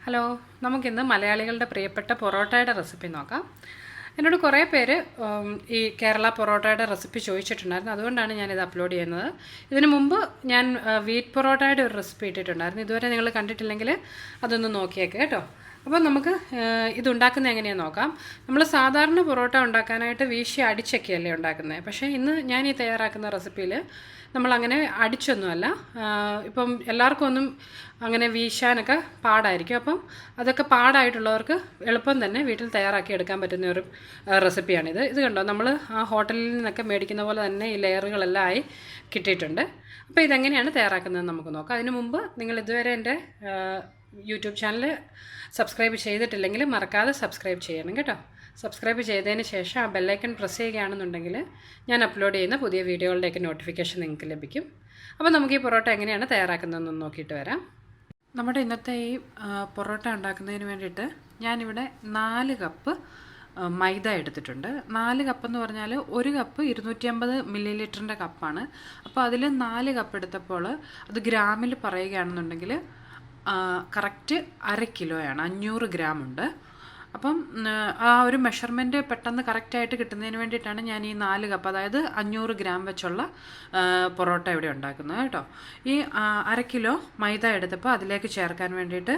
Hello, നമുക്കിന്ന് മലയാളികളുടെ പ്രിയപ്പെട്ട പൊറോട്ടയുടെ റെസിപ്പി നോക്കാം. എന്നോട് കുറേ പേര് ഈ കേരള പൊറോട്ടയുടെ റെസിപ്പി ചോദിച്ചിട്ടുണ്ടായിരുന്നു. അതുകൊണ്ടാണ് ഞാനിത് അപ്ലോഡ് ചെയ്യുന്നത്. ഇതിനു മുമ്പ് ഞാൻ വീറ്റ് പൊറോട്ടയുടെ ഒരു റെസിപ്പി ഇട്ടിട്ടുണ്ടായിരുന്നു. ഇതുവരെ നിങ്ങൾ കണ്ടിട്ടില്ലെങ്കിൽ അതൊന്ന് നോക്കിയേക്ക് കേട്ടോ. അപ്പോൾ നമുക്ക് ഇതുണ്ടാക്കുന്നത് എങ്ങനെയാണെന്ന് നോക്കാം. നമ്മൾ സാധാരണ പൊറോട്ട ഉണ്ടാക്കാനായിട്ട് വീശി അടിച്ചൊക്കെയല്ലേ ഉണ്ടാക്കുന്നത്. പക്ഷേ ഇന്ന് ഞാൻ ഈ തയ്യാറാക്കുന്ന റെസിപ്പിയിൽ നമ്മളങ്ങനെ അടിച്ചൊന്നുമല്ല. ഇപ്പം എല്ലാവർക്കും ഒന്നും അങ്ങനെ വീശാനൊക്കെ പാടായിരിക്കും. അപ്പം അതൊക്കെ പാടായിട്ടുള്ളവർക്ക് എളുപ്പം തന്നെ വീട്ടിൽ തയ്യാറാക്കി എടുക്കാൻ പറ്റുന്ന ഒരു റെസിപ്പിയാണിത്. ഇത് കണ്ടോ, നമ്മൾ ആ ഹോട്ടലിൽ നിന്നൊക്കെ മേടിക്കുന്ന പോലെ തന്നെ ഈ ലെയറുകളെല്ലാം ആയി കിട്ടിയിട്ടുണ്ട്. അപ്പോൾ ഇതെങ്ങനെയാണ് തയ്യാറാക്കുന്നതെന്ന് നമുക്ക് നോക്കാം. അതിനു മുമ്പ് നിങ്ങൾ ഇതുവരെ എൻ്റെ യൂട്യൂബ് ചാനൽ സബ്സ്ക്രൈബ് ചെയ്തിട്ടില്ലെങ്കിൽ മറക്കാതെ സബ്സ്ക്രൈബ് ചെയ്യണം കേട്ടോ. സബ്സ്ക്രൈബ് ചെയ്തതിന് ശേഷം ആ ബെല്ലൈക്കൺ പ്രസ് ചെയ്യുകയാണെന്നുണ്ടെങ്കിൽ ഞാൻ അപ്ലോഡ് ചെയ്യുന്ന പുതിയ വീഡിയോകളുടെയൊക്കെ നോട്ടിഫിക്കേഷൻ നിങ്ങൾക്ക് ലഭിക്കും. അപ്പോൾ നമുക്ക് ഈ പൊറോട്ട എങ്ങനെയാണ് തയ്യാറാക്കുന്നതെന്ന് നോക്കിയിട്ട് വരാം. നമ്മുടെ ഇന്നത്തെ ഈ പൊറോട്ട ഉണ്ടാക്കുന്നതിന് വേണ്ടിയിട്ട് ഞാനിവിടെ 4 കപ്പ് മൈദ എടുത്തിട്ടുണ്ട്. 4 കപ്പ് എന്ന് പറഞ്ഞാൽ 1 കപ്പ് 250 മില്ലി കപ്പാണ്. അപ്പോൾ അതിൽ 4 കപ്പ് എടുത്തപ്പോൾ അത് ഗ്രാമിൽ പറയുകയാണെന്നുണ്ടെങ്കിൽ കറക്റ്റ് 1/2 കിലോയാണ്, 500 ഗ്രാം ഉണ്ട്. അപ്പം ആ ഒരു മെഷർമെൻറ്റ് പെട്ടെന്ന് കറക്റ്റായിട്ട് കിട്ടുന്നതിന് വേണ്ടിയിട്ടാണ് ഞാൻ ഈ 4 കപ്പ്, അതായത് 500 ഗ്രാം വെച്ചുള്ള പൊറോട്ട ഇവിടെ ഉണ്ടാക്കുന്നത് കേട്ടോ. ഈ 1/2 കിലോ മൈദ എടുത്തപ്പോൾ അതിലേക്ക് ചേർക്കാൻ വേണ്ടിയിട്ട്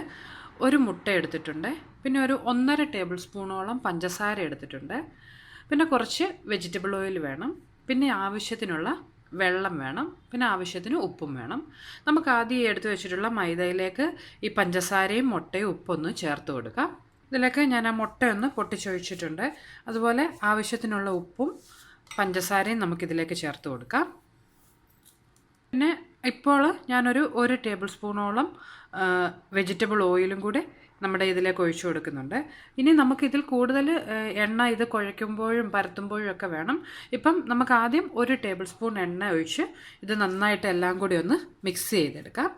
1 മുട്ട എടുത്തിട്ടുണ്ട്. പിന്നെ ഒരു 1.5 ടേബിൾ സ്പൂണോളം പഞ്ചസാര എടുത്തിട്ടുണ്ട്. പിന്നെ കുറച്ച് വെജിറ്റബിൾ ഓയിൽ വേണം. പിന്നെ ആവശ്യത്തിനുള്ള വെള്ളം വേണം. പിന്നെ ആവശ്യത്തിന് ഉപ്പും വേണം. നമുക്ക് ആദ്യം എടുത്തു വെച്ചിട്ടുള്ള മൈദയിലേക്ക് ഈ പഞ്ചസാരയും മുട്ടയും ഉപ്പൊന്ന് ചേർത്ത് കൊടുക്കാം. ഇതിലേക്ക് ഞാൻ ആ മുട്ടയൊന്ന് പൊട്ടിച്ചൊഴിച്ചിട്ടുണ്ട്. അതുപോലെ ആവശ്യത്തിനുള്ള ഉപ്പും പഞ്ചസാരയും നമുക്കിതിലേക്ക് ചേർത്ത് കൊടുക്കാം. പിന്നെ ഇപ്പോൾ ഞാനൊരു 1 ടേബിൾ സ്പൂണോളം വെജിറ്റബിൾ ഓയിലും കൂടി നമ്മുടെ ഇതിലേക്ക് ഒഴിച്ചു കൊടുക്കുന്നുണ്ട്. ഇനി നമുക്കിതിൽ കൂടുതൽ എണ്ണ ഇത് കുഴയ്ക്കുമ്പോഴും പരത്തുമ്പോഴും ഒക്കെ വേണം. ഇപ്പം നമുക്ക് ആദ്യം 1 ടേബിൾ സ്പൂൺ എണ്ണ ഒഴിച്ച് ഇത് നന്നായിട്ട് എല്ലാം കൂടി ഒന്ന് മിക്സ് ചെയ്തെടുക്കാം.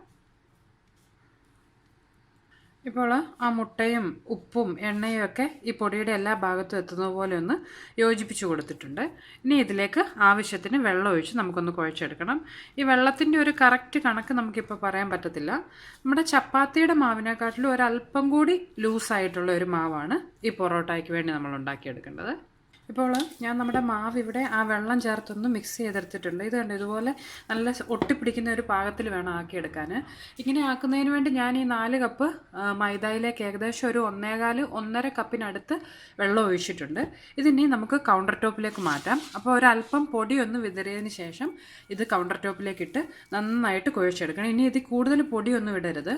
ഇപ്പോൾ ആ മുട്ടയും ഉപ്പും എണ്ണയും ഒക്കെ ഈ പൊടിയുടെ എല്ലാ ഭാഗത്തും എത്തുന്നത് പോലെ ഒന്ന് യോജിപ്പിച്ച് കൊടുത്തിട്ടുണ്ട്. ഇനി ഇതിലേക്ക് ആവശ്യത്തിന് വെള്ളം ഒഴിച്ച് നമുക്കൊന്ന് കുഴച്ചെടുക്കണം. ഈ വെള്ളത്തിൻ്റെ ഒരു കറക്റ്റ് കണക്ക് നമുക്കിപ്പോൾ പറയാൻ പറ്റത്തില്ല. നമ്മുടെ ചപ്പാത്തിയുടെ മാവിനെക്കാട്ടിലും ഒരല്പം കൂടി ലൂസായിട്ടുള്ള ഒരു മാവാണ് ഈ പൊറോട്ടയ്ക്ക് വേണ്ടി നമ്മൾ ഉണ്ടാക്കിയെടുക്കേണ്ടത്. ഇപ്പോൾ ഞാൻ നമ്മുടെ മാവ് ഇവിടെ ആ വെള്ളം ചേർത്തൊന്ന് മിക്സ് ചെയ്തെടുത്തിട്ടുണ്ട്. ഇത് കണ്ടോ, ഇതുപോലെ നല്ല ഒട്ടിപ്പിടിക്കുന്ന ഒരു പാകത്തിൽ വേണം ആക്കിയെടുക്കാൻ. ഇങ്ങനെ ആക്കുന്നതിന് വേണ്ടി ഞാൻ ഈ 4 കപ്പ് മൈദയിലേക്ക് ഏകദേശം ഒരു 1.25-1.5 കപ്പിനടുത്ത് വെള്ളം ഒഴിച്ചിട്ടുണ്ട്. ഇതിനി നമുക്ക് കൗണ്ടർ ടോപ്പിലേക്ക് മാറ്റാം. അപ്പോൾ ഒരല്പം പൊടി ഒന്ന് വിതറിയതിന് ശേഷം ഇത് കൗണ്ടർ ടോപ്പിലേക്ക് ഇട്ട് നന്നായിട്ട് കുഴച്ചെടുക്കണം. ഇനി ഇത് കൂടുതൽ പൊടിയൊന്നും ഇടരുത്.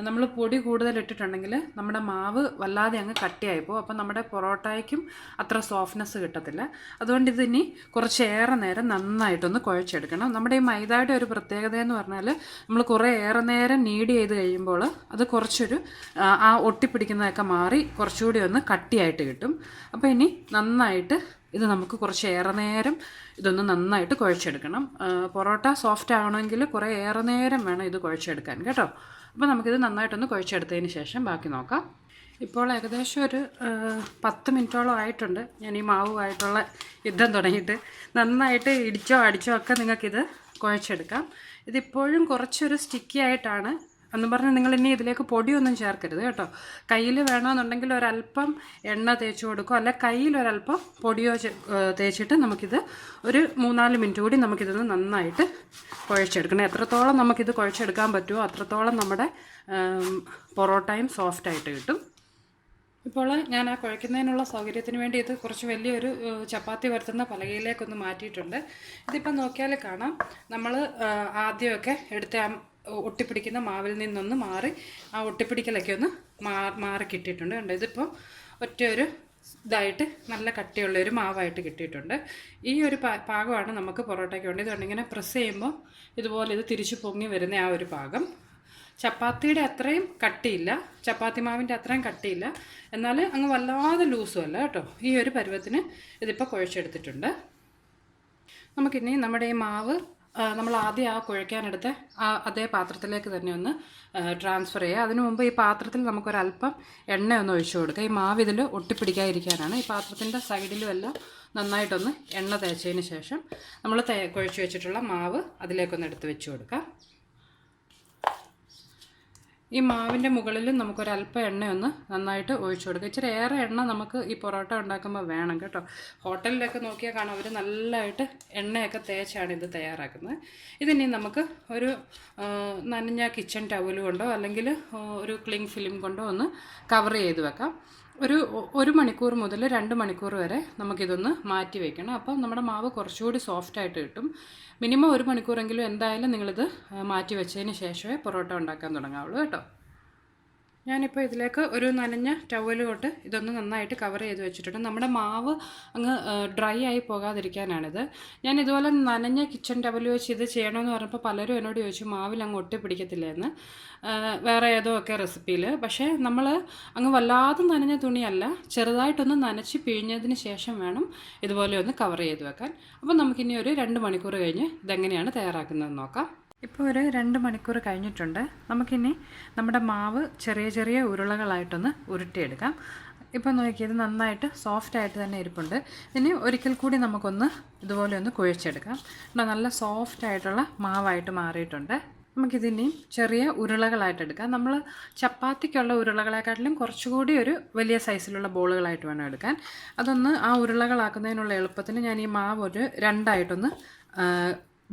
നമ്മൾ പൊടി കൂടുതൽ ഇട്ടിട്ടുണ്ടെങ്കിൽ നമ്മുടെ മാവ് വല്ലാതെ അങ്ങ് കട്ടിയായിപ്പോൾ അപ്പോൾ നമ്മുടെ പൊറോട്ടയ്ക്കും അത്ര സോഫ്റ്റ്നെസ് കിട്ടത്തില്ല. അതുകൊണ്ട് ഇതിനി കുറച്ചേറെ നേരം നന്നായിട്ടൊന്ന് കുഴച്ചെടുക്കണം. നമ്മുടെ ഈ മൈദയുടെ ഒരു പ്രത്യേകത എന്ന് പറഞ്ഞാൽ നമ്മൾ കുറേ ഏറെ നേരം നീഡ് ചെയ്ത് കഴിയുമ്പോൾ അത് കുറച്ചൊരു ആ ഒട്ടിപ്പിടിക്കുന്നതൊക്കെ മാറി കുറച്ചുകൂടി ഒന്ന് കട്ടിയായിട്ട് കിട്ടും. അപ്പോൾ ഇനി നന്നായിട്ട് ഇത് നമുക്ക് കുറച്ചേറെ നേരം ഇതൊന്ന് നന്നായിട്ട് കുഴച്ചെടുക്കണം. പൊറോട്ട സോഫ്റ്റ് ആകണമെങ്കിൽ കുറേ ഏറെ നേരം വേണം ഇത് കുഴച്ചെടുക്കാൻ കേട്ടോ. അപ്പോൾ നമുക്കിത് നന്നായിട്ടൊന്ന് കുഴച്ചെടുത്തതിന് ശേഷം ബാക്കി നോക്കാം. ഇപ്പോൾ ഏകദേശം ഒരു 10 മിനിറ്റോളം ആയിട്ടുണ്ട് ഞാൻ ഈ മാവുമായിട്ടുള്ള യുദ്ധം തുടങ്ങിയിട്ട്. നന്നായിട്ട് ഇടിച്ചോ അടിച്ചോ ഒക്കെ നിങ്ങൾക്കിത് കുഴച്ചെടുക്കാം. ഇതിപ്പോഴും കുറച്ചൊരു സ്റ്റിക്കി ആയിട്ടാണ് എന്ന് പറഞ്ഞാൽ നിങ്ങൾ ഇനി ഇതിലേക്ക് പൊടിയൊന്നും ചേർക്കരുത് കേട്ടോ. കയ്യിൽ വേണമെന്നുണ്ടെങ്കിൽ ഒരല്പം എണ്ണ തേച്ച് കൊടുക്കുക, അല്ല കയ്യിൽ ഒരല്പം പൊടിയോ തേച്ചിട്ട് നമുക്കിത് ഒരു 3-4 മിനിറ്റ് കൂടി നമുക്കിതൊന്ന് നന്നായിട്ട് കുഴച്ചെടുക്കണം. എത്രത്തോളം നമുക്കിത് കുഴച്ചെടുക്കാൻ പറ്റുമോ അത്രത്തോളം നമ്മുടെ പൊറോട്ടയും സോഫ്റ്റായിട്ട് കിട്ടും. ഇപ്പോൾ ഞാൻ ആ കുഴയ്ക്കുന്നതിനുള്ള സൗകര്യത്തിന് വേണ്ടി ഇത് കുറച്ച് വലിയൊരു ചപ്പാത്തി വരുത്തുന്ന പലകയിലേക്കൊന്ന് മാറ്റിയിട്ടുണ്ട്. ഇതിപ്പം നോക്കിയാൽ കാണാം, നമ്മൾ ആദ്യമൊക്കെ എടുത്ത ആ ഒട്ടിപ്പിടിക്കുന്ന മാവിൽ നിന്നൊന്ന് മാറി ആ ഒട്ടിപ്പിടിക്കലൊക്കെ ഒന്ന് മാറി കിട്ടിയിട്ടുണ്ട്. കണ്ടോ, ഇതിപ്പോൾ ഒറ്റയൊരു ഇതായിട്ട് നല്ല കട്ടിയുള്ളൊരു മാവായിട്ട് കിട്ടിയിട്ടുണ്ട്. ഈ ഒരു പാകമാണ് നമുക്ക് പൊറോട്ടയ്ക്ക് വേണ്ടി. ഇതുകൊണ്ട് ഇങ്ങനെ പ്രസ് ചെയ്യുമ്പോൾ ഇതുപോലെ ഇത് തിരിച്ചു പൊങ്ങി വരുന്ന ആ ഒരു പാകം. ചപ്പാത്തിയുടെ അത്രയും കട്ടിയില്ല, ചപ്പാത്തി മാവിൻ്റെ അത്രയും കട്ടിയില്ല, എന്നാൽ അങ്ങ് വല്ലാതെ ലൂസും അല്ല കേട്ടോ. ഈ ഒരു പരുവത്തിന് ഇതിപ്പോൾ കുഴച്ചെടുത്തിട്ടുണ്ട്. നമുക്കിനി നമ്മുടെ ഈ മാവ് നമ്മൾ ആദ്യം ആ കുഴയ്ക്കാനെടുത്ത് അതേ പാത്രത്തിലേക്ക് തന്നെ ഒന്ന് ട്രാൻസ്ഫർ ചെയ്യുക. അതിനു മുമ്പ് ഈ പാത്രത്തിൽ നമുക്കൊരല്പം എണ്ണ ഒന്ന് ഒഴിച്ചു കൊടുക്കുക. ഈ മാവ് ഇതിൽ ഒട്ടിപ്പിടിക്കാതിരിക്കാനാണ്. ഈ പാത്രത്തിൻ്റെ സൈഡിലും എല്ലാം നന്നായിട്ടൊന്ന് എണ്ണ തേച്ചതിന് ശേഷം നമ്മൾ കുഴച്ച് വെച്ചിട്ടുള്ള മാവ് അതിലേക്കൊന്ന് എടുത്ത് വെച്ച് കൊടുക്കുക. ഈ മാവിൻ്റെ മുകളിലും നമുക്കൊരല്പം എണ്ണയൊന്ന് നന്നായിട്ട് ഒഴിച്ചു കൊടുക്കുക. ഇച്ചിരി ഏറെ എണ്ണ നമുക്ക് ഈ പൊറോട്ട ഉണ്ടാക്കുമ്പോൾ വേണം കേട്ടോ. ഹോട്ടലിലൊക്കെ നോക്കിയാൽ കാണാം, അവർ നല്ലതായിട്ട് എണ്ണയൊക്കെ തേച്ചാണ് ഇത് തയ്യാറാക്കുന്നത്. ഇതിനി നമുക്ക് ഒരു നനഞ്ഞ കിച്ചൺ ടവൽ കൊണ്ടോ അല്ലെങ്കിൽ ഒരു ക്ലിങ് ഫിലിം കൊണ്ടോ ഒന്ന് കവർ ചെയ്ത് വെക്കാം. ഒരു മണിക്കൂർ മുതൽ 2 മണിക്കൂർ വരെ നമുക്കിതൊന്ന് മാറ്റി വയ്ക്കണം. അപ്പോൾ നമ്മുടെ മാവ് കുറച്ചുകൂടി സോഫ്റ്റായിട്ട് കിട്ടും. മിനിമം 1 മണിക്കൂറെങ്കിലും എന്തായാലും നിങ്ങളിത് മാറ്റി വെച്ചതിന് ശേഷമേ പൊറോട്ട ഉണ്ടാക്കാൻ തുടങ്ങാവുള്ളൂ കേട്ടോ. ഞാനിപ്പോൾ ഇതിലേക്ക് ഒരു നനഞ്ഞ ടവൽ കൊണ്ട് ഇതൊന്ന് നന്നായിട്ട് കവർ ചെയ്ത് വെച്ചിട്ടുണ്ട്. നമ്മുടെ മാവ് അങ്ങ് ഡ്രൈ ആയി പോകാതിരിക്കാനാണിത്. ഞാൻ ഇതുപോലെ നനഞ്ഞ കിച്ചൺ ടവൽ വെച്ച് ഇത് ചെയ്യണമെന്ന് പറഞ്ഞപ്പോൾ പലരും എന്നോട് ചോദിച്ചു മാവിൽ അങ്ങ് ഒട്ടി പിടിക്കത്തില്ല എന്ന്, വേറെ ഏതോ ഒക്കെ റെസിപ്പിയിൽ. പക്ഷേ നമ്മൾ അങ്ങ് വല്ലാതെ നനഞ്ഞ തുണിയല്ല, ചെറുതായിട്ടൊന്ന് നനച്ച് പിഴിഞ്ഞതിന് ശേഷം വേണം ഇതുപോലെ ഒന്ന് കവർ ചെയ്ത് വെക്കാൻ. അപ്പോൾ നമുക്കിനി ഒരു 2 മണിക്കൂർ കഴിഞ്ഞ് ഇതെങ്ങനെയാണ് തയ്യാറാക്കുന്നതെന്ന് നോക്കാം. ഇപ്പോൾ ഒരു 2 മണിക്കൂർ കഴിഞ്ഞിട്ടുണ്ട്. നമുക്കിനി നമ്മുടെ മാവ് ചെറിയ ചെറിയ ഉരുളകളായിട്ടൊന്ന് ഉരുട്ടിയെടുക്കാം. ഇപ്പോൾ നോക്കിയത് നന്നായിട്ട് സോഫ്റ്റായിട്ട് തന്നെ ഇരിപ്പുണ്ട്. ഇനി ഒരിക്കൽ കൂടി നമുക്കൊന്ന് ഇതുപോലെ ഒന്ന് കുഴച്ചെടുക്കാം. നല്ല സോഫ്റ്റായിട്ടുള്ള മാവായിട്ട് മാറിയിട്ടുണ്ട്. നമുക്കിതിനെയും ചെറിയ ഉരുളകളായിട്ടെടുക്കാം. നമ്മൾ ചപ്പാത്തിക്കുള്ള ഉരുളകളെക്കാട്ടിലും കുറച്ചുകൂടി ഒരു വലിയ സൈസിലുള്ള ബോളുകളായിട്ട് വേണം എടുക്കാൻ. അതൊന്ന് ആ ഉരുളകളാക്കുന്നതിനുള്ള എളുപ്പത്തിന് ഞാൻ ഈ മാവ് ഒരു 2ആയിട്ടൊന്ന്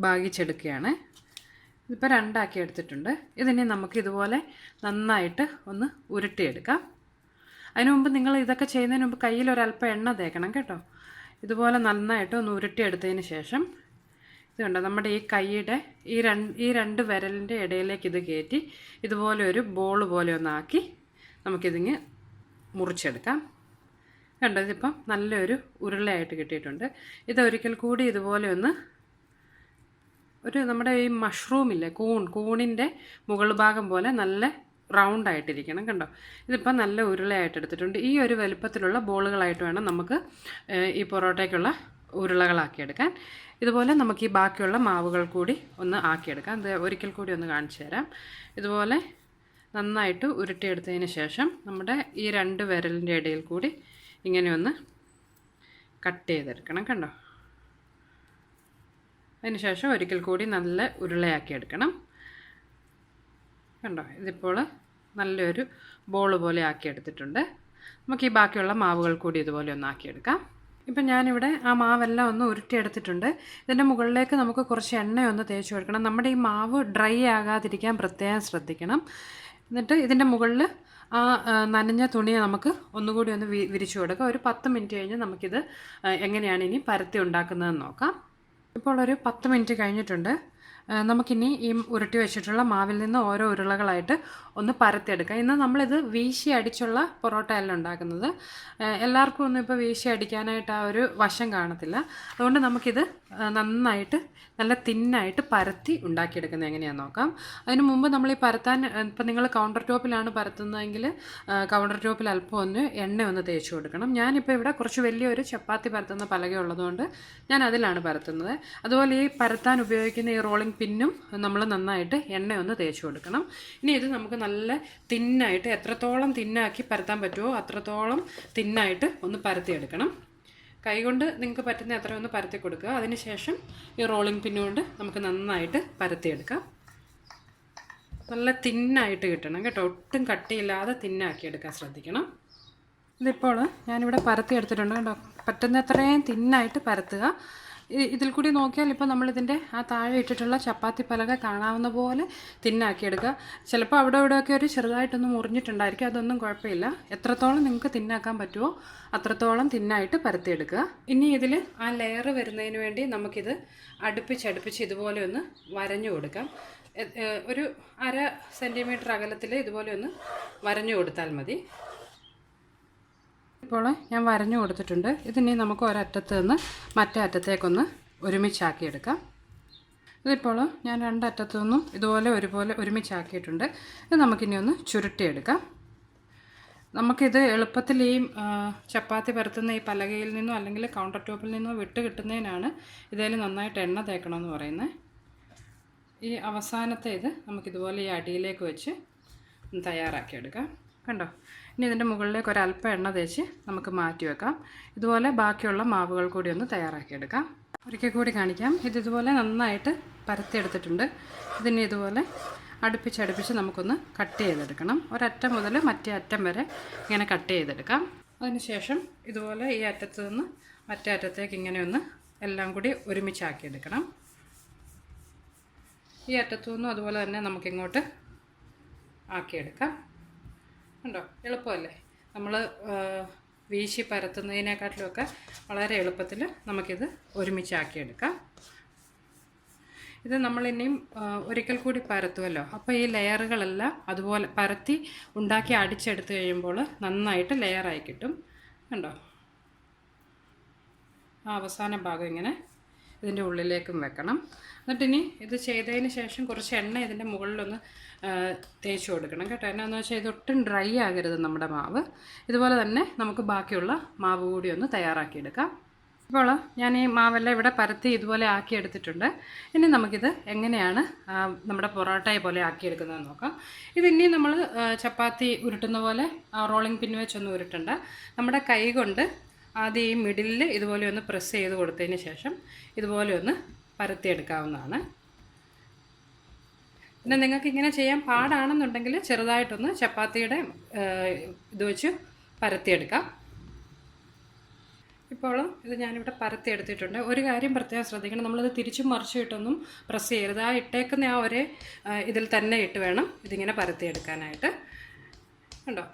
ഭാഗിച്ചെടുക്കുകയാണ്. ഇപ്പോൾ 2ആക്കി എടുത്തിട്ടുണ്ട്. ഇതിനെ നമുക്ക് ഇതുപോലെ നന്നായിട്ട് ഒന്ന് ഉരുട്ടിയെടുക്കാം. അതിനു മുമ്പ് നിങ്ങൾ ഇതൊക്കെ ചെയ്യുന്നതിന് മുമ്പ് കയ്യിൽ ഒരല്പം എണ്ണ തേക്കണം കേട്ടോ. ഇതുപോലെ നന്നായിട്ട് ഒന്ന് ഉരുട്ടിയെടുത്തതിന് ശേഷം ഇതുണ്ട് നമ്മുടെ ഈ കൈയുടെ ഈ രണ്ട് വിരലിൻ്റെ ഇടയിലേക്ക് ഇത് കയറ്റി ഇതുപോലെ ഒരു ബോൾ പോലെ ഒന്നാക്കി നമുക്കിതിങ്ങ് മുറിച്ചെടുക്കാം. കണ്ടോ, ഇതിപ്പം നല്ലൊരു ഉരുളയായിട്ട് കിട്ടിയിട്ടുണ്ട്. ഇതൊരിക്കൽ കൂടി ഇതുപോലെ ഒന്ന് നമ്മുടെ ഈ മഷ്റൂമില്ലേ, കൂണിൻ്റെ മുകൾ ഭാഗം പോലെ നല്ല റൗണ്ടായിട്ടിരിക്കണം. കണ്ടോ, ഇതിപ്പോൾ നല്ല ഉരുളയായിട്ട് എടുത്തിട്ടുണ്ട്. ഈ ഒരു വലുപ്പത്തിലുള്ള ബോളുകളായിട്ട് വേണം നമുക്ക് ഈ പൊറോട്ടയ്ക്കുള്ള ഉരുളകളാക്കിയെടുക്കാൻ. ഇതുപോലെ നമുക്ക് ഈ ബാക്കിയുള്ള മാവുകൾ കൂടി ഒന്ന് ആക്കിയെടുക്കാം. ഇത് ഒരിക്കൽ കൂടി ഒന്ന് കാണിച്ചു തരാം. ഇതുപോലെ നന്നായിട്ട് ഉരുട്ടിയെടുത്തതിന് ശേഷം നമ്മുടെ ഈ 2 വിരലിൻ്റെ ഇടയിൽ കൂടി ഇങ്ങനെ ഒന്ന് കട്ട് ചെയ്തെടുക്കണം. കണ്ടോ, അതിനുശേഷം ഒരിക്കൽ കൂടി നല്ല ഉരുളയാക്കി എടുക്കണം. കണ്ടോ, ഇതിപ്പോൾ നല്ലൊരു ബോൾ പോലെ ആക്കിയെടുത്തിട്ടുണ്ട്. നമുക്ക് ഈ ബാക്കിയുള്ള മാവുകൾ കൂടി ഇതുപോലെ ഒന്ന് ആക്കിയെടുക്കാം. ഇപ്പം ഞാനിവിടെ ആ മാവെല്ലാം ഒന്ന് ഉരുട്ടിയെടുത്തിട്ടുണ്ട്. ഇതിൻ്റെ മുകളിലേക്ക് നമുക്ക് കുറച്ച് എണ്ണയൊന്ന് തേച്ച് കൊടുക്കണം. നമ്മുടെ ഈ മാവ് ഡ്രൈ ആകാതിരിക്കാൻ പ്രത്യേകം ശ്രദ്ധിക്കണം. എന്നിട്ട് ഇതിൻ്റെ മുകളിൽ ആ നനഞ്ഞ തുണിയെ നമുക്ക് ഒന്നുകൂടി ഒന്ന് വിരിച്ചു കൊടുക്കുക. ഒരു 10 മിനിറ്റ് കഴിഞ്ഞ് നമുക്കിത് എങ്ങനെയാണ് ഇനി പരത്തി ഉണ്ടാക്കുന്നതെന്ന് നോക്കാം. ഇപ്പോൾ ഒരു 10 മിനിറ്റ് കഴിഞ്ഞിട്ടുണ്ട്. നമുക്കിനി ഈ ഉരുട്ടി വെച്ചിട്ടുള്ള മാവിൽ നിന്ന് ഓരോ ഉരുളകളായിട്ട് ഒന്ന് പരത്തിയെടുക്കാം. ഇന്ന് നമ്മളിത് വീശി അടിച്ചുള്ള പൊറോട്ടയല്ല ഉണ്ടാക്കുന്നത്. എല്ലാവർക്കും ഒന്നും ഇപ്പോൾ വീശി അടിക്കാനായിട്ട് ആ ഒരു വശം കാണത്തില്ല. അതുകൊണ്ട് നമുക്കിത് നന്നായിട്ട് നല്ല തിന്നായിട്ട് പരത്തി ഉണ്ടാക്കിയെടുക്കുന്നത് എങ്ങനെയാണെന്ന് നോക്കാം. അതിന് മുമ്പ് നമ്മൾ ഈ പരത്താൻ, ഇപ്പം നിങ്ങൾ കൗണ്ടർ ടോപ്പിലാണ് പരത്തുന്നതെങ്കിൽ കൗണ്ടർ ടോപ്പിൽ അല്പം ഒന്ന് എണ്ണ ഒന്ന് തേച്ച് കൊടുക്കണം. ഞാനിപ്പോൾ ഇവിടെ കുറച്ച് വലിയൊരു ചപ്പാത്തി പരത്തുന്ന പലക ഉള്ളതുകൊണ്ട് ഞാൻ അതിലാണ് പരത്തുന്നത്. അതുപോലെ ഈ പരത്താൻ ഉപയോഗിക്കുന്ന ഈ റോളിംഗ് പിന്നും നമ്മൾ നന്നായിട്ട് എണ്ണ ഒന്ന് തേച്ച് കൊടുക്കണം. ഇനി ഇത് നമുക്ക് നല്ല തിന്നായിട്ട് എത്രത്തോളം തിന്നാക്കി പരത്താൻ പറ്റുമോ അത്രത്തോളം തിന്നായിട്ട് ഒന്ന് പരത്തിയെടുക്കണം. കൈകൊണ്ട് നിങ്ങൾക്ക് പറ്റുന്ന എത്ര ഒന്ന് പരത്തി കൊടുക്കുക. അതിനുശേഷം ഈ റോളിംഗ് പിന്നുകൊണ്ട് നമുക്ക് നന്നായിട്ട് പരത്തിയെടുക്കാം. നല്ല തിന്നായിട്ട് കിട്ടണം കേട്ടോ, ഒട്ടും കട്ടിയില്ലാതെ തിന്നാക്കിയെടുക്കാൻ ശ്രദ്ധിക്കണം. ഇതിപ്പോൾ ഞാനിവിടെ പരത്തിയെടുത്തിട്ടുണ്ട് കേട്ടോ. പറ്റുന്നത്രയും തിന്നായിട്ട് പരത്തുക. ഇതിൽ കൂടി നോക്കിയാൽ ഇപ്പോൾ നമ്മളിതിൻ്റെ ആ താഴെ ഇട്ടിട്ടുള്ള ചപ്പാത്തി പലക കാണാവുന്ന പോലെ തിന്നാക്കിയെടുക്കുക. ചിലപ്പോൾ അവിടെ ഇവിടെയൊക്കെ ഒരു ചെറുതായിട്ടൊന്ന് മുറിഞ്ഞിട്ടുണ്ടായിരിക്കും, അതൊന്നും കുഴപ്പമില്ല. എത്രത്തോളം നിങ്ങൾക്ക് തിന്നാക്കാൻ പറ്റുമോ അത്രത്തോളം തിന്നായിട്ട് പരത്തിയെടുക്കുക. ഇനി ഇതിൽ ആ ലെയർ വരുന്നതിന് വേണ്ടി നമുക്കിത് അടുപ്പിച്ചടുപ്പിച്ച് ഇതുപോലെ ഒന്ന് വരഞ്ഞു കൊടുക്കാം. ഒരു 1/2 സെൻറ്റിമീറ്റർ അകലത്തിൽ ഇതുപോലെ ഒന്ന് വരഞ്ഞു കൊടുത്താൽ മതി. ഇപ്പോൾ ഞാൻ വരഞ്ഞു കൊടുത്തിട്ടുണ്ട്. ഇതിനി നമുക്ക് ഒരറ്റത്ത് നിന്ന് മറ്റേ അറ്റത്തേക്കൊന്ന് ഒരുമിച്ചാക്കിയെടുക്കാം. ഇതിപ്പോൾ ഞാൻ 2 അറ്റത്തു നിന്നും ഇതുപോലെ ഒരുമിച്ചാക്കിയിട്ടുണ്ട്. ഇത് നമുക്കിനി ഒന്ന് ചുരുട്ടിയെടുക്കാം. നമുക്കിത് എളുപ്പത്തിൽ ഈ ചപ്പാത്തി പരത്തുന്ന ഈ പലകയിൽ നിന്നോ അല്ലെങ്കിൽ കൗണ്ടർ ടോപ്പിൽ നിന്നോ വിട്ട് കിട്ടുന്നതിനാണ് ഇതിൽ നന്നായിട്ട് എണ്ണ തേക്കണമെന്ന് പറയുന്നത്. ഈ അവസാനത്തെ ഇത് നമുക്കിതുപോലെ ഈ അടിയിലേക്ക് വെച്ച് തയ്യാറാക്കിയെടുക്കാം. കണ്ടോ, ഇനി ഇതിൻ്റെ മുകളിലേക്ക് ഒരല്പം എണ്ണ തേച്ച് നമുക്ക് മാറ്റി വെക്കാം. ഇതുപോലെ ബാക്കിയുള്ള മാവുകൾ കൂടി ഒന്ന് തയ്യാറാക്കിയെടുക്കാം. ഒരിക്കൽ കൂടി കാണിക്കാം. ഇതുപോലെ നന്നായിട്ട് പരത്തിയെടുത്തിട്ടുണ്ട്. ഇതിനെ ഇതുപോലെ അടുപ്പിച്ചടുപ്പിച്ച് നമുക്കൊന്ന് കട്ട് ചെയ്തെടുക്കണം. ഒരറ്റം മുതൽ മറ്റേ അറ്റം വരെ ഇങ്ങനെ കട്ട് ചെയ്തെടുക്കാം. അതിനുശേഷം ഇതുപോലെ ഈ അറ്റത്ത് നിന്ന് മറ്റേ അറ്റത്തേക്ക് ഇങ്ങനെ ഒന്ന് എല്ലാം കൂടി ഒരുമിച്ചാക്കിയെടുക്കണം. ഈ അറ്റത്തു നിന്നും അതുപോലെ തന്നെ നമുക്കിങ്ങോട്ട് ആക്കിയെടുക്കാം. ഉണ്ടോ, എളുപ്പമല്ലേ? നമ്മൾ വീശി പരത്തുന്നതിനെക്കാട്ടിലുമൊക്കെ വളരെ എളുപ്പത്തിൽ നമുക്കിത് ഒരുമിച്ചാക്കിയെടുക്കാം. ഇത് നമ്മളിനിയും ഒരിക്കൽ കൂടി പരത്തുമല്ലോ, അപ്പോൾ ഈ ലെയറുകളെല്ലാം അതുപോലെ പരത്തി ഉണ്ടാക്കി അടിച്ചെടുത്ത് കഴിയുമ്പോൾ നന്നായിട്ട് ലെയറായി കിട്ടും. കണ്ടോ, ആ അവസാന ഭാഗം ഇങ്ങനെ ഇതിൻ്റെ ഉള്ളിലേക്കും വെക്കണം. എന്നിട്ടിനി ഇത് ചെയ്തതിന് ശേഷം കുറച്ച് എണ്ണ ഇതിൻ്റെ മുകളിലൊന്ന് തേച്ച് കൊടുക്കണം കേട്ടോ. എന്നാന്ന് വെച്ചാൽ ഇതൊട്ടും ഡ്രൈ ആകരുത് നമ്മുടെ മാവ്. ഇതുപോലെ തന്നെ നമുക്ക് ബാക്കിയുള്ള മാവ് കൂടി ഒന്ന് തയ്യാറാക്കിയെടുക്കാം. ഇപ്പോൾ ഞാൻ ഈ മാവെല്ലാം ഇവിടെ പരത്തി ഇതുപോലെ ആക്കിയെടുത്തിട്ടുണ്ട്. ഇനി നമുക്കിത് എങ്ങനെയാണ് നമ്മുടെ പൊറോട്ടയെ പോലെ ആക്കിയെടുക്കുന്നതെന്ന് നോക്കാം. ഇതിനി നമ്മൾ ചപ്പാത്തി ഉരുട്ടുന്ന പോലെ റോളിംഗ് പിൻ വെച്ചൊന്നും ഉരുട്ടണ്ട. നമ്മുടെ കൈ കൊണ്ട് ആദ്യം ഈ മിഡിലിൽ ഇതുപോലെ ഒന്ന് പ്രസ് ചെയ്ത് കൊടുത്തതിന് ശേഷം ഇതുപോലെ ഒന്ന് പരത്തിയെടുക്കാവുന്നതാണ്. പിന്നെ നിങ്ങൾക്ക് ഇങ്ങനെ ചെയ്യാൻ പാടാണെന്നുണ്ടെങ്കിൽ ചെറുതായിട്ടൊന്ന് ചപ്പാത്തിയുടെ ഇത് വെച്ച് പരത്തിയെടുക്കാം. ഇപ്പോൾ ഇത് ഞാനിവിടെ പരത്തിയെടുത്തിട്ടുണ്ട്. ഒരു കാര്യം പ്രത്യേകം ശ്രദ്ധിക്കണം, നമ്മളിത് തിരിച്ചും മറിച്ചും ഇട്ടൊന്നും പ്രസ് ചെയ്യരുത്. ആ ഇട്ടേക്കുന്ന ആ ഒരേ ഇതിൽ തന്നെ ഇട്ട് വേണം ഇതിങ്ങനെ പരത്തിയെടുക്കാനായിട്ട്. കണ്ടോ,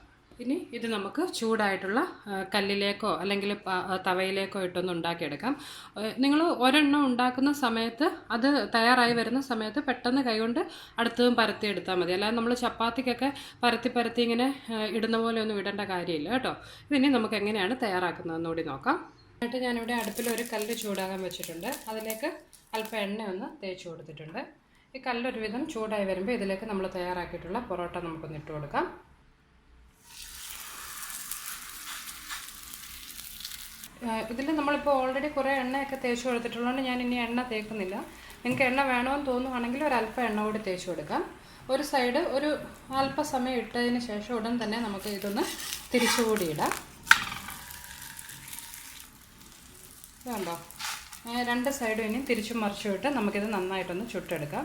ഇനി ഇത് നമുക്ക് ചൂടായിട്ടുള്ള കല്ലിലേക്കോ അല്ലെങ്കിൽ തവയിലേക്കോ ഇട്ടൊന്ന് ഉണ്ടാക്കിയെടുക്കാം. നിങ്ങൾ ഒരെണ്ണം ഉണ്ടാക്കുന്ന സമയത്ത് അത് തയ്യാറായി വരുന്ന സമയത്ത് പെട്ടെന്ന് കൈകൊണ്ട് അടുത്തതും പരത്തിയെടുത്താൽ മതി. അല്ലാതെ നമ്മൾ ചപ്പാത്തിക്കൊക്കെ പരത്തി ഇങ്ങനെ ഇടുന്ന പോലെ ഒന്നും ഇടേണ്ട കാര്യമില്ല കേട്ടോ. ഇതിനി നമുക്ക് എങ്ങനെയാണ് തയ്യാറാക്കുന്നതെന്ന് കൂടി നോക്കാം. എന്നിട്ട് ഞാനിവിടെ അടുപ്പിൽ ഒരു കല്ല് ചൂടാകാൻ വെച്ചിട്ടുണ്ട്. അതിലേക്ക് അല്പം എണ്ണ ഒന്ന് തേച്ച് കൊടുത്തിട്ടുണ്ട്. ഈ കല്ലൊരു വിധം ചൂടായി വരുമ്പോൾ ഇതിലേക്ക് നമ്മൾ തയ്യാറാക്കിയിട്ടുള്ള പൊറോട്ട നമുക്കൊന്ന് ഇട്ട് കൊടുക്കാം. ഇതിൽ നമ്മളിപ്പോൾ ഓൾറെഡി കുറേ എണ്ണയൊക്കെ തേച്ച് കൊടുത്തിട്ടുള്ളതുകൊണ്ട് ഞാൻ ഇനി എണ്ണ തേക്കുന്നില്ല. നിങ്ങൾക്ക് എണ്ണ വേണമെന്ന് തോന്നുവാണെങ്കിൽ ഒരല്പം എണ്ണ കൂടി തേച്ച് കൊടുക്കാം. ഒരു സൈഡ് ഒരു അല്പസമയം ഇട്ടതിന് ശേഷം ഉടൻ തന്നെ നമുക്ക് ഇതൊന്ന് തിരിച്ചുകൂടി ഇടാം. ഇതുണ്ടോ, രണ്ട് സൈഡും ഇനി തിരിച്ചും മറിച്ചും ഇട്ട് നമുക്കിത് നന്നായിട്ടൊന്ന് ചുട്ടെടുക്കാം.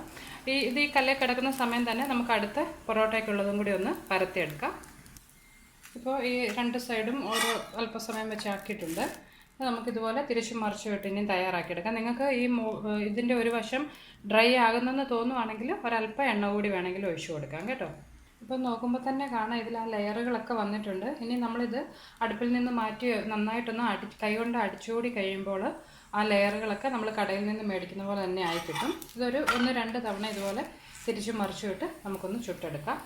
ഈ കല്ലിൽ കിടക്കുന്ന സമയം തന്നെ നമുക്ക് അടുത്ത പൊറോട്ടയ്ക്കുള്ളതും കൂടി ഒന്ന് പരത്തിയെടുക്കാം. ഇപ്പോൾ ഈ രണ്ട് സൈഡും ഓരോ അല്പസമയം വെച്ച് ആക്കിയിട്ടുണ്ട്. നമുക്കിതുപോലെ തിരിച്ചും മറിച്ചും ഇട്ട് ഇനിയും തയ്യാറാക്കിയെടുക്കാം. നിങ്ങൾക്ക് ഈ ഇതിൻ്റെ ഒരു വശം ഡ്രൈ ആകുന്നെന്ന് തോന്നുവാണെങ്കിൽ ഒരല്പം എണ്ണ കൂടി വേണമെങ്കിൽ ഒഴിച്ചു കൊടുക്കാം കേട്ടോ. ഇപ്പോൾ നോക്കുമ്പോൾ തന്നെ കാണാം ഇതിൽ ആ ലെയറുകളൊക്കെ വന്നിട്ടുണ്ട്. ഇനി നമ്മളിത് അടുപ്പിൽ നിന്ന് മാറ്റി നന്നായിട്ടൊന്ന് കൈകൊണ്ട് അടിച്ചുകൂടി കഴിയുമ്പോൾ ആ ലെയറുകളൊക്കെ നമ്മൾ കടയിൽ നിന്ന് മേടിക്കുന്ന പോലെ തന്നെ ആയി കിട്ടും. ഇതൊരു 1-2 തവണ ഇതുപോലെ തിരിച്ചും മറിച്ചും ഇട്ട് നമുക്കൊന്ന് ചുട്ടെടുക്കാം.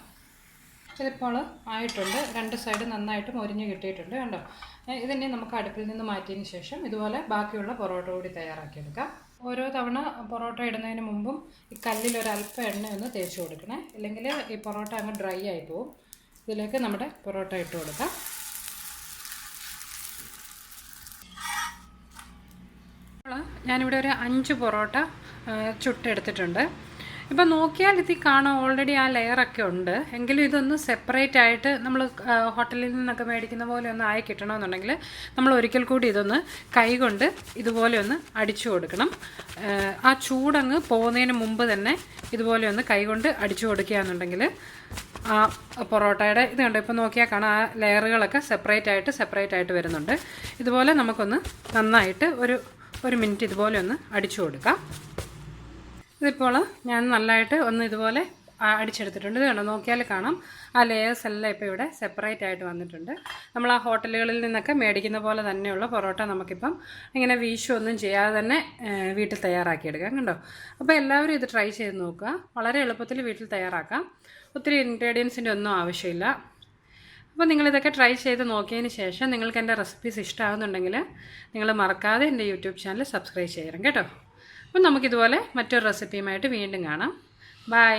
ഇതിപ്പോൾ ആയിട്ടുണ്ട്. രണ്ട് സൈഡ് നന്നായിട്ട് മൊരിഞ്ഞ് കിട്ടിയിട്ടുണ്ട്. കണ്ടോ, ഇതിനെ നമുക്ക് അടുപ്പിൽ നിന്ന് മാറ്റിയതിന് ശേഷം ഇതുപോലെ ബാക്കിയുള്ള പൊറോട്ട കൂടി തയ്യാറാക്കിയെടുക്കാം. ഓരോ തവണ പൊറോട്ട ഇടുന്നതിന് മുമ്പും ഈ കല്ലിൽ ഒരല്പം എണ്ണ ഒന്ന് തേച്ച് കൊടുക്കണേ, ഇല്ലെങ്കിൽ ഈ പൊറോട്ട അങ്ങ് ഡ്രൈ ആയി പോവും. ഇതിലേക്ക് നമ്മുടെ പൊറോട്ട ഇട്ട് കൊടുക്കാം. ഞാനിവിടെ ഒരു 5 പൊറോട്ട ചുട്ടെടുത്തിട്ടുണ്ട്. ഇപ്പം നോക്കിയാൽ ഇതിൽ കാണാം ഓൾറെഡി ആ ലെയറൊക്കെ ഉണ്ട്. എങ്കിലും ഇതൊന്ന് സെപ്പറേറ്റ് ആയിട്ട് നമ്മൾ ഹോട്ടലിൽ നിന്നൊക്കെ മേടിക്കുന്ന പോലെ ഒന്ന് ആയി കിട്ടണമെന്നുണ്ടെങ്കിൽ നമ്മൾ ഒരിക്കൽ കൂടി ഇതൊന്ന് കൈകൊണ്ട് ഇതുപോലെ ഒന്ന് അടിച്ചു കൊടുക്കണം. ആ ചൂടങ്ങ് പോകുന്നതിന് മുമ്പ് തന്നെ ഇതുപോലെ ഒന്ന് കൈകൊണ്ട് അടിച്ചു കൊടുക്കുകയാണെന്നുണ്ടെങ്കിൽ ആ പൊറോട്ടയുടെ ഇത് കണ്ടോ, ഇപ്പോൾ നോക്കിയാൽ കാണാം ആ ലെയറുകളൊക്കെ സെപ്പറേറ്റ് ആയിട്ട് വരുന്നുണ്ട്. ഇതുപോലെ നമുക്കൊന്ന് നന്നായിട്ട് ഒരു മിനിറ്റ് ഇതുപോലെ ഒന്ന് അടിച്ചു കൊടുക്കാം. ഇതിപ്പോൾ ഞാൻ നല്ലതായിട്ട് ഒന്ന് ഇതുപോലെ അടിച്ചെടുത്തിട്ടുണ്ട്. ഇത് കണ്ടോ, നോക്കിയാൽ കാണാം ആ ലെയേഴ്സ് എല്ലാം ഇപ്പോൾ ഇവിടെ സെപ്പറേറ്റ് ആയിട്ട് വന്നിട്ടുണ്ട്. നമ്മൾ ആ ഹോട്ടലുകളിൽ നിന്നൊക്കെ മേടിക്കുന്ന പോലെ തന്നെയുള്ള പൊറോട്ട നമുക്കിപ്പം ഇങ്ങനെ വീശൊന്നും ചെയ്യാതെ തന്നെ വീട്ടിൽ തയ്യാറാക്കിയെടുക്കാം. കണ്ടോ, അപ്പോൾ എല്ലാവരും ഇത് ട്രൈ ചെയ്ത് നോക്കുക. വളരെ എളുപ്പത്തിൽ വീട്ടിൽ തയ്യാറാക്കാം. ഒത്തിരി ഇൻഗ്രീഡിയൻസിൻ്റെ ഒന്നും ആവശ്യമില്ല. അപ്പോൾ നിങ്ങളിതൊക്കെ ട്രൈ ചെയ്ത് നോക്കിയതിന് ശേഷം നിങ്ങൾക്ക് എൻ്റെ റെസിപ്പീസ് ഇഷ്ടമാകുന്നുണ്ടെങ്കിൽ നിങ്ങൾ മറക്കാതെ എൻ്റെ യൂട്യൂബ് ചാനൽ സബ്സ്ക്രൈബ് ചെയ്യണം കേട്ടോ. അപ്പം നമുക്കിതുപോലെ മറ്റൊരു റെസിപ്പിയുമായിട്ട് വീണ്ടും കാണാം. ബൈ.